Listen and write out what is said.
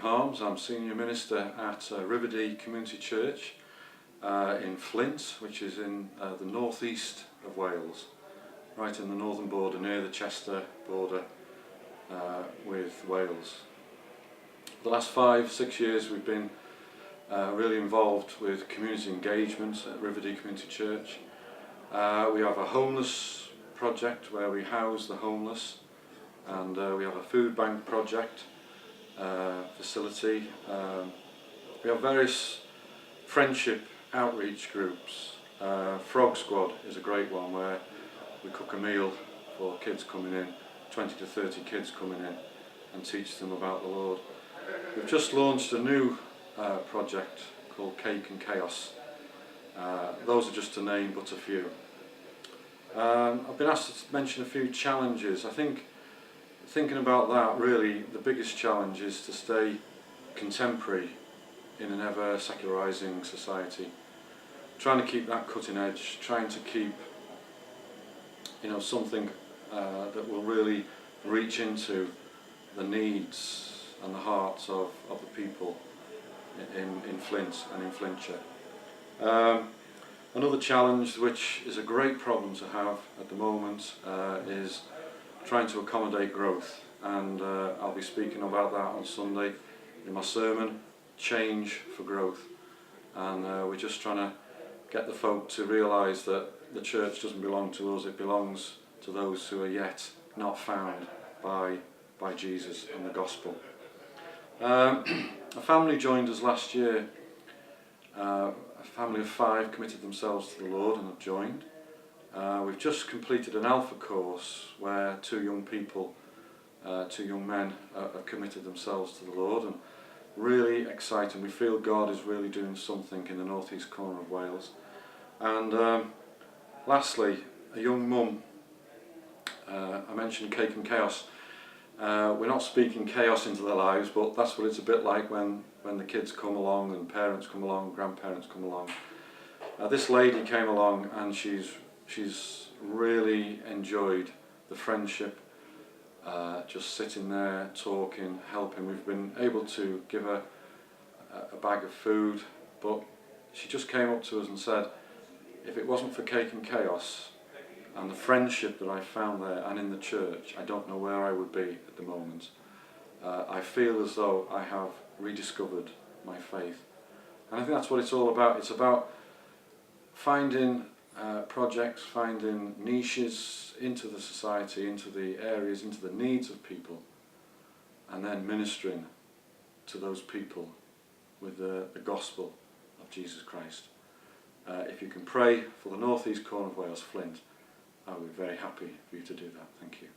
Harms. I'm Senior Minister at Riverdee Community Church in Flint, which is in the northeast of Wales, right in the northern border, near the Chester border with Wales. The last 5-6 years we've been really involved with community engagement at Riverdee Community Church. We have a homeless project where we house the homeless, and we have a food bank project facility. We have various friendship outreach groups. Frog Squad is a great one where we cook a meal for kids coming in, 20 to 30 kids coming in, and teach them about the Lord. We've just launched a new project called Cake and Chaos. Those are just to name but a few. I've been asked to mention a few challenges. I think thinking about that, really the biggest challenge is to stay contemporary in an ever secularising society. Trying to keep that cutting edge, trying to keep something that will really reach into the needs and the hearts of the people in Flint and in Flintshire. Another challenge, which is a great problem to have at the moment, is trying to accommodate growth, and I'll be speaking about that on Sunday in my sermon, Change for Growth. And we're just trying to get the folk to realise that the church doesn't belong to us, it belongs to those who are yet not found by Jesus and the gospel. A family joined us last year. A family of 5 committed themselves to the Lord and have joined. We've just completed an Alpha course where 2 young people, 2 young men have committed themselves to the Lord, and really exciting. We feel God is really doing something in the northeast corner of Wales. And lastly, a young mum. I mentioned Cake and Chaos. We're not speaking chaos into their lives, but that's what it's a bit like when the kids come along and parents come along, grandparents come along. This lady came along and she's really enjoyed the friendship, just sitting there talking, helping. We've been able to give her a bag of food, but she just came up to us and said, if it wasn't for Cake and Chaos and the friendship that I found there and in the church, I don't know where I would be at the moment. I feel as though I have rediscovered my faith. And I think that's what it's all about. It's about finding projects, finding niches into the society, into the areas, into the needs of people, and then ministering to those people with the gospel of Jesus Christ. If you can pray for the northeast corner of Wales, Flint, I would be very happy for you to do that. Thank you.